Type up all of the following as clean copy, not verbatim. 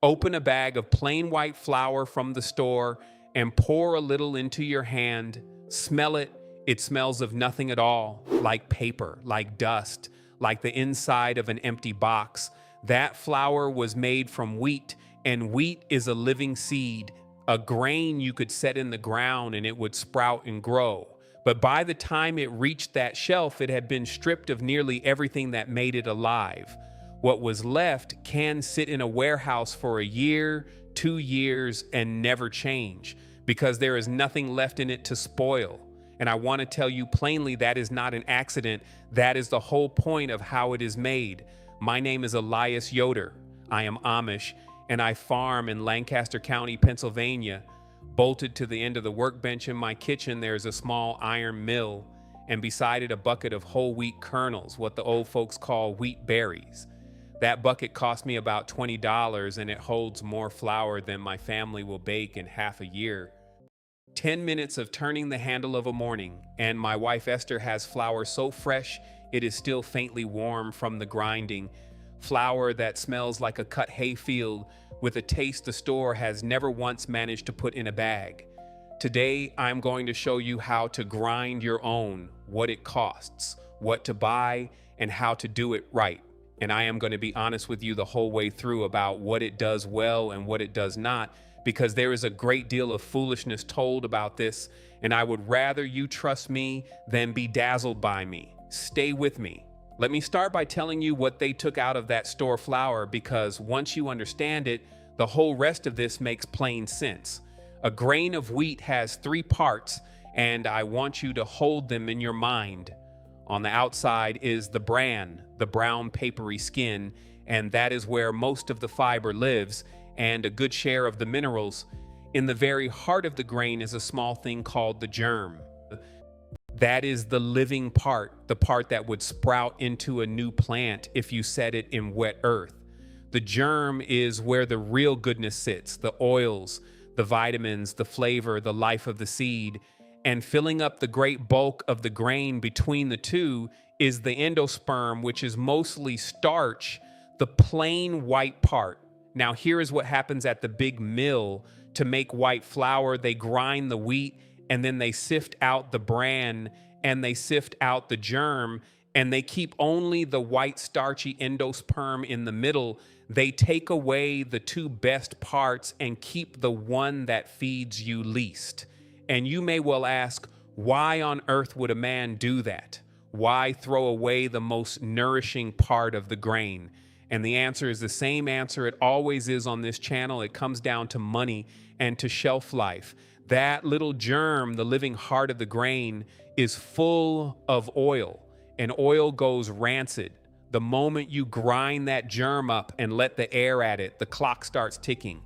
Open a bag of plain white flour from the store and pour a little into your hand. Smell it. It smells of nothing at all, like paper, like dust, like the inside of an empty box. That flour was made from wheat, and wheat is a living seed, a grain you could set in the ground and it would sprout and grow. But by the time it reached that shelf, it had been stripped of nearly everything that made it alive. What was left can sit in a warehouse for a year, 2 years, and never change because there is nothing left in it to spoil. And I want to tell you plainly that is not an accident. That is the whole point of how it is made. My name is Elias Yoder. I am Amish, and I farm in Lancaster County, Pennsylvania. Bolted to the end of the workbench in my kitchen, there's a small iron mill, and beside it a bucket of whole wheat kernels, what the old folks call wheat berries. That bucket cost me about $20, and it holds more flour than my family will bake in half a year. 10 minutes of turning the handle of a morning, and my wife Esther has flour so fresh it is still faintly warm from the grinding. Flour that smells like a cut hay field with a taste the store has never once managed to put in a bag. Today, I'm going to show you how to grind your own, what it costs, what to buy, and how to do it right. And I am going to be honest with you the whole way through about what it does well and what it does not, because there is a great deal of foolishness told about this, and I would rather you trust me than be dazzled by me. Stay with me. Let me start by telling you what they took out of that store flour, because once you understand it, the whole rest of this makes plain sense. A grain of wheat has 3 parts, and I want you to hold them in your mind. On the outside is the bran, the brown papery skin, and that is where most of the fiber lives and a good share of the minerals. In the very heart of the grain is a small thing called the germ. That is the living part, the part that would sprout into a new plant if you set it in wet earth. The germ is where the real goodness sits, the oils, the vitamins, the flavor, the life of the seed. And filling up the great bulk of the grain between the two is the endosperm, which is mostly starch, the plain white part. Now, here is what happens at the big mill. To make white flour, they grind the wheat, and then they sift out the bran, and they sift out the germ, and they keep only the white starchy endosperm in the middle. They take away the 2 best parts and keep the one that feeds you least. And you may well ask, why on earth would a man do that? Why throw away the most nourishing part of the grain? And the answer is the same answer it always is on this channel. It comes down to money and to shelf life. That little germ, the living heart of the grain, is full of oil, and oil goes rancid. The moment you grind that germ up and let the air at it, the clock starts ticking.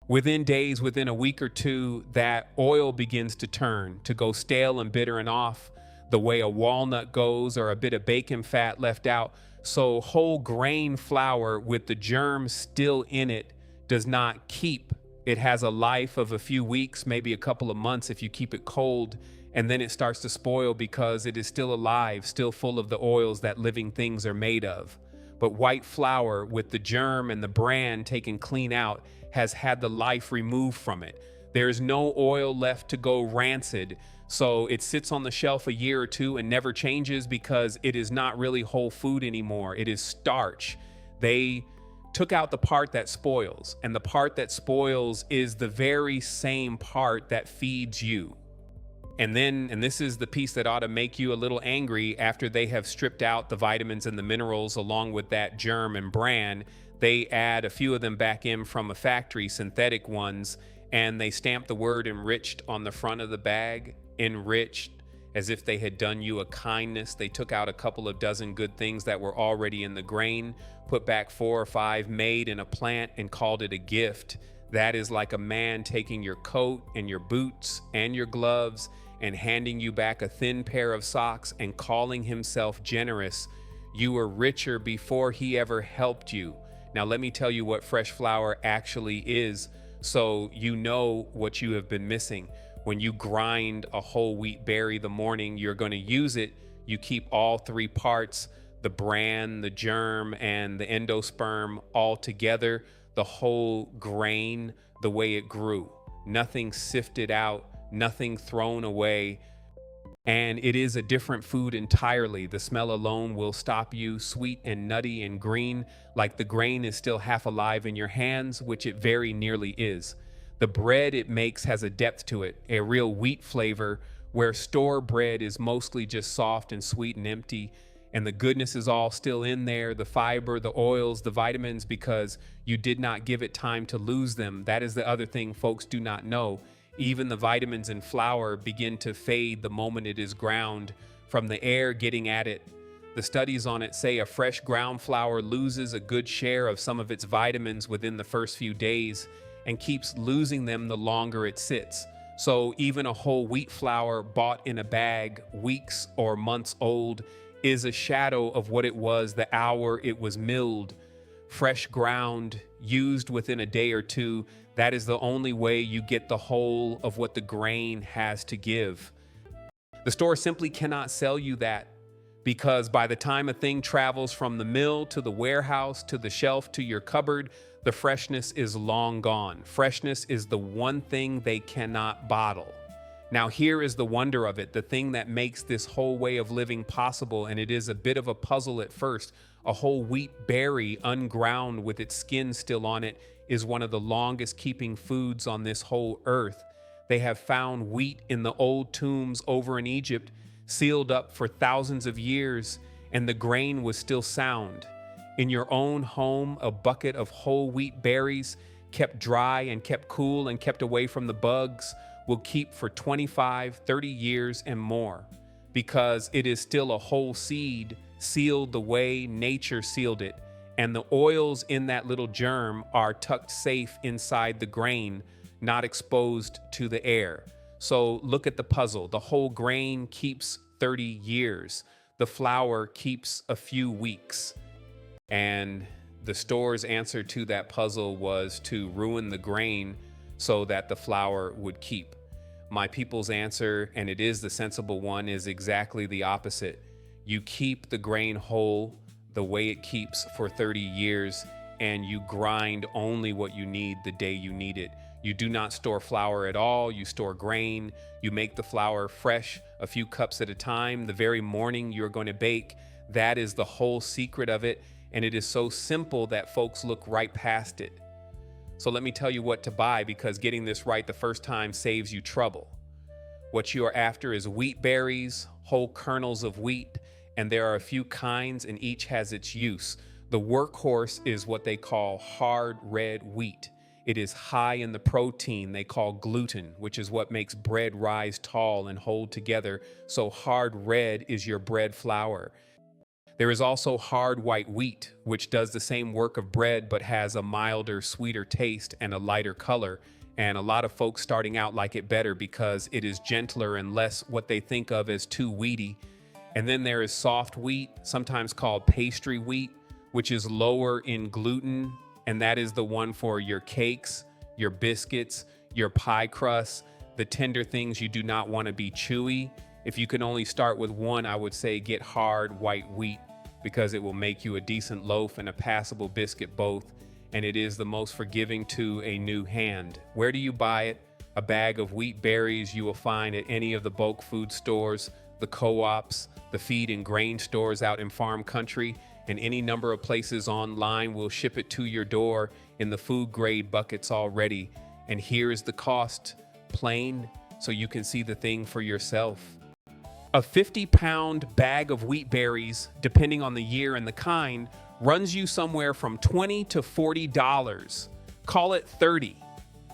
Within days, within a week or 2, that oil begins to turn, to go stale and bitter and off, the way a walnut goes or a bit of bacon fat left out. So whole grain flour with the germ still in it does not keep. It has a life of a few weeks, maybe a couple of months if you keep it cold, and then it starts to spoil because it is still alive, still full of the oils that living things are made of. But white flour with the germ and the bran taken clean out has had the life removed from it. There is no oil left to go rancid, so it sits on the shelf a year or 2 and never changes because it is not really whole food anymore. It is starch. They took out the part that spoils, and the part that spoils is the very same part that feeds you. And this is the piece that ought to make you a little angry, after they have stripped out the vitamins and the minerals along with that germ and bran, they add a few of them back in from a factory, synthetic ones, and they stamp the word enriched on the front of the bag, enriched, as if they had done you a kindness. They took out a couple of dozen good things that were already in the grain, put back 4 or 5 made in a plant, and called it a gift. That is like a man taking your coat and your boots and your gloves and handing you back a thin pair of socks and calling himself generous. You were richer before he ever helped you. Now let me tell you what fresh flour actually is, so you know what you have been missing. When you grind a whole wheat berry the morning you're going to use it, you keep all 3 parts, the bran, the germ, and the endosperm, all together. the whole grain the way it grew. Nothing sifted out, nothing thrown away. And it is a different food entirely. The smell alone will stop you, sweet and nutty and green, like the grain is still half alive in your hands, which it very nearly is. The bread it makes has a depth to it, a real wheat flavor, where store bread is mostly just soft and sweet and empty, and the goodness is all still in there, the fiber, the oils, the vitamins, because you did not give it time to lose them. That is the other thing folks do not know. Even the vitamins in flour begin to fade the moment it is ground from the air getting at it. The studies on it say a fresh ground flour loses a good share of some of its vitamins within the first few days and keeps losing them the longer it sits. So even a whole wheat flour bought in a bag, weeks or months old, is a shadow of what it was the hour it was milled. Fresh ground, used within a day or two, that is the only way you get the whole of what the grain has to give. The store simply cannot sell you that, because by the time a thing travels from the mill to the warehouse to the shelf to your cupboard, the freshness is long gone. Freshness is the one thing they cannot bottle. Now here is the wonder of it, the thing that makes this whole way of living possible, and it is a bit of a puzzle at first. A whole wheat berry unground with its skin still on it is one of the longest keeping foods on this whole earth. They have found wheat in the old tombs over in Egypt, sealed up for thousands of years, and the grain was still sound. In your own home, a bucket of whole wheat berries, kept dry and kept cool and kept away from the bugs, will keep for 25, 30 years and more, because it is still a whole seed, sealed the way nature sealed it, and the oils in that little germ are tucked safe inside the grain, not exposed to the air. So look at the puzzle. The whole grain keeps 30 years. The flour keeps a few weeks. And the store's answer to that puzzle was to ruin the grain so that the flour would keep. My people's answer, and it is the sensible one, is exactly the opposite. You keep the grain whole the way it keeps for 30 years, and you grind only what you need the day you need it. You do not store flour at all. You store grain. You make the flour fresh, a few cups at a time, the very morning you're going to bake. That is the whole secret of it, and it is so simple that folks look right past it. So let me tell you what to buy, because getting this right the first time saves you trouble. What you are after is wheat berries, whole kernels of wheat, and there are a few kinds and each has its use. The workhorse is what they call hard red wheat. It is high in the protein they call gluten, which is what makes bread rise tall and hold together. So hard red is your bread flour. There is also hard white wheat, which does the same work of bread but has a milder, sweeter taste and a lighter color. And a lot of folks starting out like it better because it is gentler and less what they think of as too wheaty. And then there is soft wheat, sometimes called pastry wheat, which is lower in gluten. And that is the one for your cakes, your biscuits, your pie crusts, the tender things you do not want to be chewy. If you can only start with one, I would say get hard white wheat, because it will make you a decent loaf and a passable biscuit both, and it is the most forgiving to a new hand. Where do you buy it? A bag of wheat berries you will find at any of the bulk food stores, the co-ops, the feed and grain stores out in farm country, and any number of places online will ship it to your door in the food grade buckets already. And here is the cost, plain, so you can see the thing for yourself. A 50-pound bag of wheat berries, depending on the year and the kind, runs you somewhere from $20 to $40. Call it 30.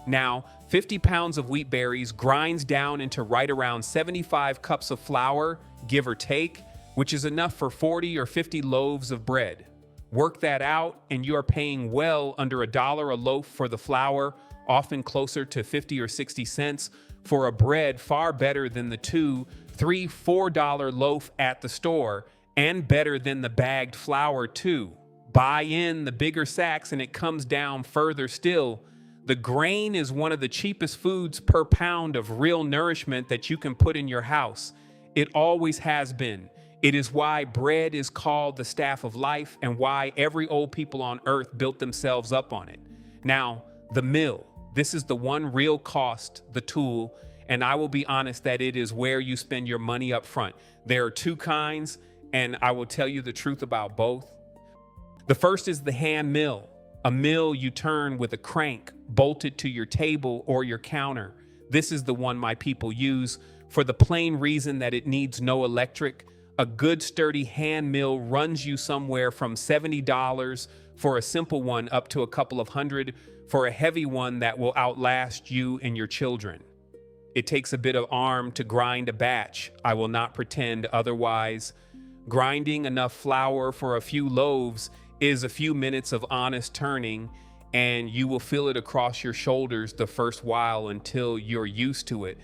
Now, 50 pounds of wheat berries grinds down into right around 75 cups of flour, give or take, which is enough for 40 or 50 loaves of bread. Work that out, and you are paying well under $1 a loaf for the flour, often closer to 50 or 60 cents, for a bread far better than the $2, $3, $4 loaf at the store, and better than the bagged flour too. Buy in the bigger sacks and it comes down further still. The grain is one of the cheapest foods per pound of real nourishment that you can put in your house. It always has been. It is why bread is called the staff of life and why every old people on earth built themselves up on it. Now, the mill. This is the one real cost, the tool, and I will be honest that it is where you spend your money up front. There are two kinds, and I will tell you the truth about both. The first is the hand mill, a mill you turn with a crank bolted to your table or your counter. This is the one my people use for the plain reason that it needs no electric. A good sturdy hand mill runs you somewhere from $70 for a simple one up to a couple of hundred for a heavy one that will outlast you and your children. It takes a bit of arm to grind a batch. I will not pretend otherwise. Grinding enough flour for a few loaves is a few minutes of honest turning, and you will feel it across your shoulders the first while until you're used to it.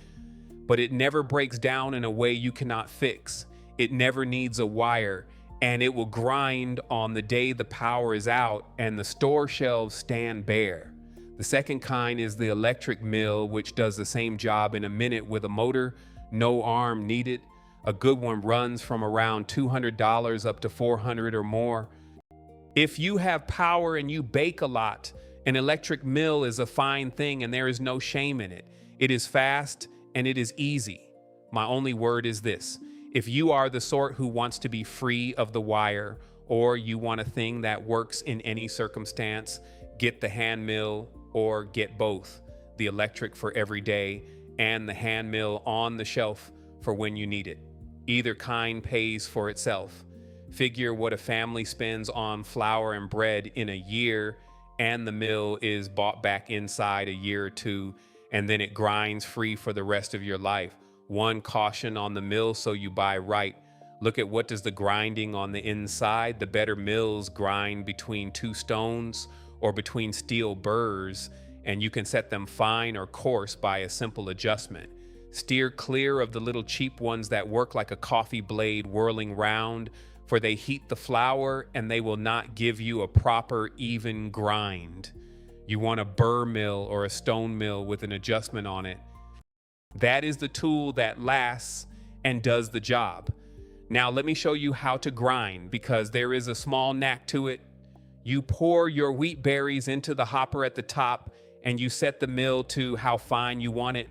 But it never breaks down in a way you cannot fix. It never needs a wire, and it will grind on the day the power is out and the store shelves stand bare. The second kind is the electric mill, which does the same job in a minute with a motor, no arm needed. A good one runs from around $200 up to $400 or more. If you have power and you bake a lot, an electric mill is a fine thing and there is no shame in it. It is fast and it is easy. My only word is this: if you are the sort who wants to be free of the wire, or you want a thing that works in any circumstance, get the hand mill or get both, the electric for every day and the hand mill on the shelf for when you need it. Either kind pays for itself. Figure what a family spends on flour and bread in a year, and the mill is bought back inside a year or two, and then it grinds free for the rest of your life. One caution on the mill so you buy right. Look at what does the grinding on the inside. The better mills grind between two stones or between steel burrs, and you can set them fine or coarse by a simple adjustment. Steer clear of the little cheap ones that work like a coffee blade whirling round, for they heat the flour and they will not give you a proper, even grind. You want a burr mill or a stone mill with an adjustment on it. That is the tool that lasts and does the job. Now let me show you how to grind, because there is a small knack to it. You pour your wheat berries into the hopper at the top and you set the mill to how fine you want it.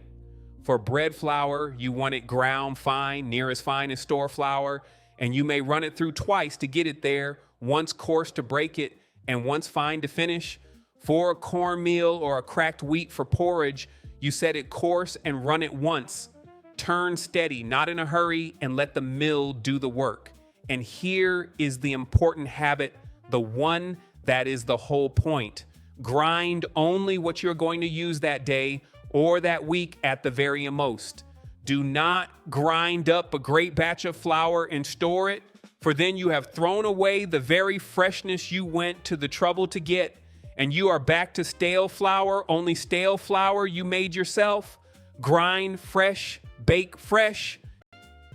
For bread flour, you want it ground fine, near as fine as store flour, and you may run it through twice to get it there, once coarse to break it and once fine to finish. For a cornmeal or a cracked wheat for porridge, you set it coarse and run it once. Turn steady, not in a hurry, and let the mill do the work. And here is the important habit, the one that is the whole point. Grind only what you're going to use that day or that week at the very most. Do not grind up a great batch of flour and store it, for then you have thrown away the very freshness you went to the trouble to get, and you are back to stale flour, only stale flour you made yourself. Grind fresh, bake fresh.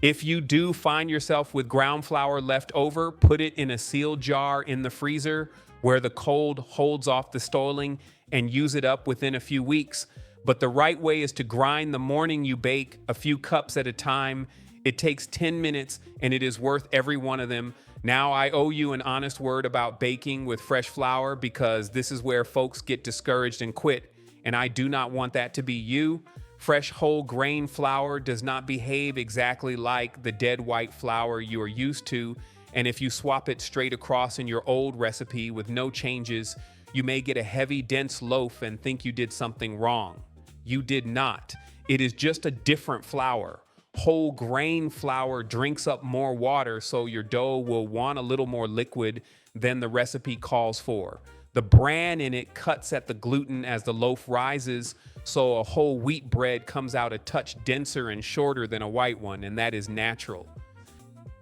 If you do find yourself with ground flour left over, put it in a sealed jar in the freezer where the cold holds off the stoling, and use it up within a few weeks. But the right way is to grind the morning you bake, a few cups at a time. It takes 10 minutes and it is worth every one of them. Now I owe you an honest word about baking with fresh flour, because this is where folks get discouraged and quit, and I do not want that to be you. Fresh whole grain flour does not behave exactly like the dead white flour you are used to, and if you swap it straight across in your old recipe with no changes, you may get a heavy, dense loaf and think you did something wrong. You did not. It is just a different flour. Whole grain flour drinks up more water, so your dough will want a little more liquid than the recipe calls for. The bran in it cuts at the gluten as the loaf rises, so a whole wheat bread comes out a touch denser and shorter than a white one, and that is natural.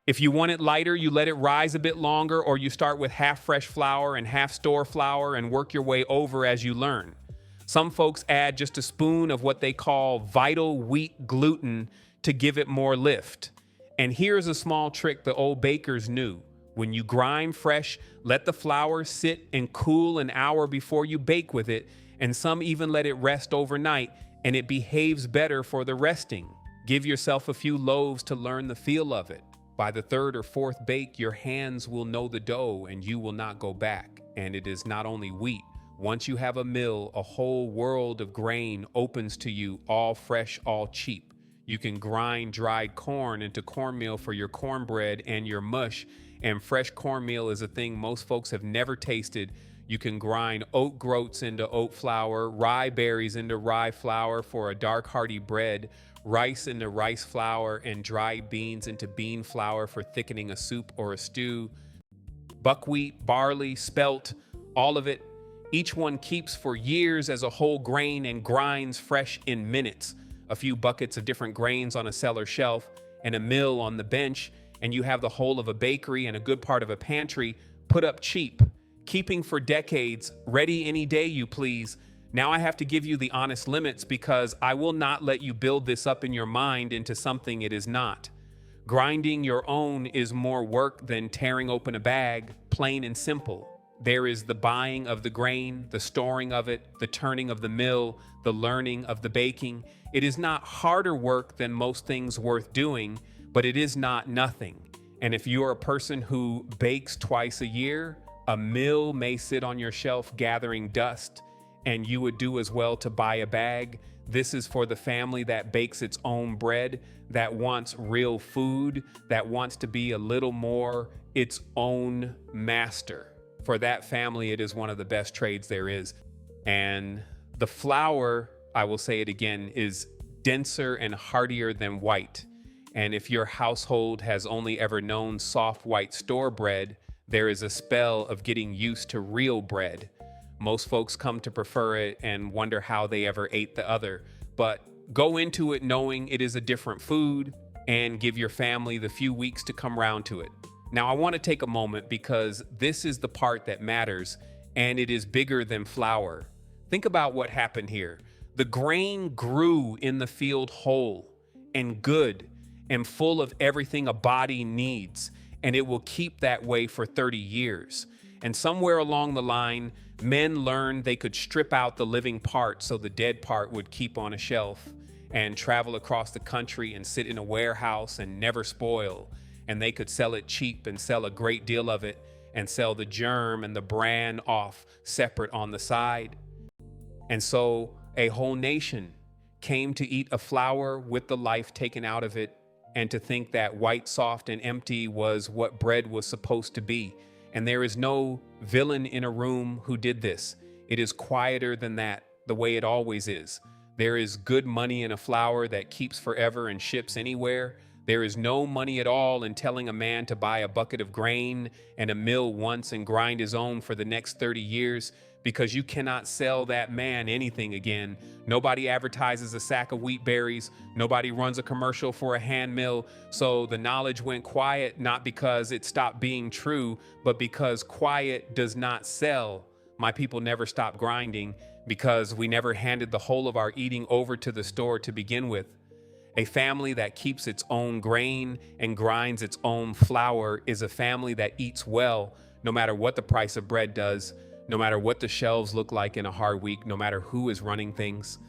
If you want it lighter, you let it rise a bit longer, or you start with half fresh flour and half store flour and work your way over as you learn. Some folks add just a spoon of what they call vital wheat gluten to give it more lift. And here's a small trick the old bakers knew. When you grind fresh, let the flour sit and cool an hour before you bake with it, and some even let it rest overnight, and it behaves better for the resting. Give yourself a few loaves to learn the feel of it. By the third or fourth bake, your hands will know the dough and you will not go back. And it is not only wheat. Once you have a mill, a whole world of grain opens to you, all fresh, all cheap. You can grind dried corn into cornmeal for your cornbread and your mush, and fresh cornmeal is a thing most folks have never tasted. You can grind oat groats into oat flour, rye berries into rye flour for a dark hearty bread, rice into rice flour, and dried beans into bean flour for thickening a soup or a stew. Buckwheat, barley, spelt, all of it. Each one keeps for years as a whole grain and grinds fresh in minutes. A few buckets of different grains on a cellar shelf and a mill on the bench, and you have the whole of a bakery and a good part of a pantry put up cheap, keeping for decades, ready any day you please. Now I have to give you the honest limits because I will not let you build this up in your mind into something it is not. Grinding your own is more work than tearing open a bag, plain and simple. There is the buying of the grain, the storing of it, the turning of the mill, the learning of the baking. It is not harder work than most things worth doing, but it is not nothing. And if you're a person who bakes twice a year, a mill may sit on your shelf gathering dust, and you would do as well to buy a bag. This is for the family that bakes its own bread, that wants real food, that wants to be a little more its own master. For that family, it is one of the best trades there is. And the flour, I will say it again, is denser and heartier than white. And if your household has only ever known soft white store bread, there is a spell of getting used to real bread. Most folks come to prefer it and wonder how they ever ate the other. But go into it knowing it is a different food and give your family the few weeks to come round to it. Now, I want to take a moment because this is the part that matters, and it is bigger than flour. Think about what happened here. The grain grew in the field whole and good and full of everything a body needs, and it will keep that way for 30 years. And somewhere along the line, men learned they could strip out the living part so the dead part would keep on a shelf and travel across the country and sit in a warehouse and never spoil. And they could sell it cheap and sell a great deal of it and sell the germ and the bran off separate on the side. And so a whole nation came to eat a flour with the life taken out of it and to think that white, soft, and empty was what bread was supposed to be. And there is no villain in a room who did this. It is quieter than that, the way it always is. There is good money in a flour that keeps forever and ships anywhere. There is no money at all in telling a man to buy a bucket of grain and a mill once and grind his own for the next 30 years because you cannot sell that man anything again. Nobody advertises a sack of wheat berries. Nobody runs a commercial for a hand mill. So the knowledge went quiet, not because it stopped being true, but because quiet does not sell. My people never stopped grinding because we never handed the whole of our eating over to the store to begin with. A family that keeps its own grain and grinds its own flour is a family that eats well, no matter what the price of bread does, no matter what the shelves look like in a hard week, no matter who is running things.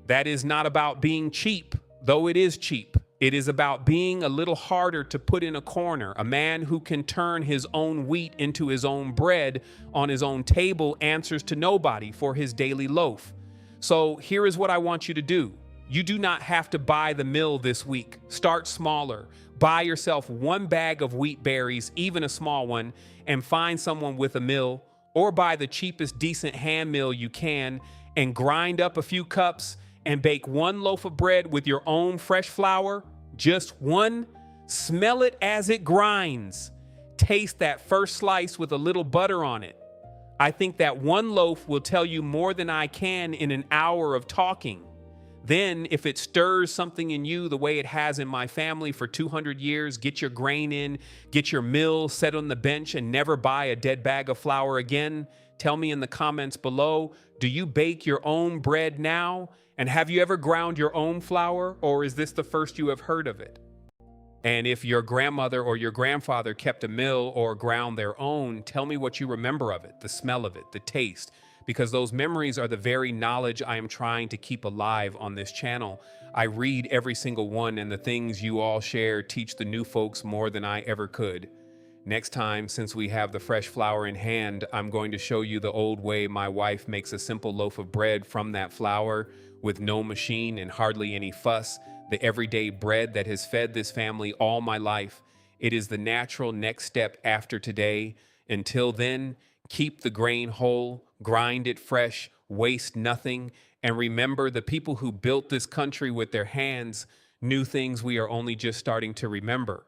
That is not about being cheap, though it is cheap. It is about being a little harder to put in a corner. A man who can turn his own wheat into his own bread on his own table answers to nobody for his daily loaf. So here is what I want you to do. You do not have to buy the mill this week. Start smaller. Buy yourself one bag of wheat berries, even a small one, and find someone with a mill, or buy the cheapest decent hand mill you can and grind up a few cups and bake one loaf of bread with your own fresh flour. Just one. Smell it as it grinds. Taste that first slice with a little butter on it. I think that one loaf will tell you more than I can in an hour of talking. Then, if it stirs something in you the way it has in my family for 200 years, get your grain in, get your mill set on the bench, and never buy a dead bag of flour again. Tell me in the comments below, do you bake your own bread now? And have you ever ground your own flour, or is this the first you have heard of it? And if your grandmother or your grandfather kept a mill or ground their own, tell me what you remember of it, the smell of it, the taste. Because those memories are the very knowledge I am trying to keep alive on this channel. I read every single one, and the things you all share teach the new folks more than I ever could. Next time, since we have the fresh flour in hand, I'm going to show you the old way my wife makes a simple loaf of bread from that flour with no machine and hardly any fuss, the everyday bread that has fed this family all my life. It is the natural next step after today. Until then, keep the grain whole, grind it fresh, waste nothing, and remember the people who built this country with their hands knew things we are only just starting to remember.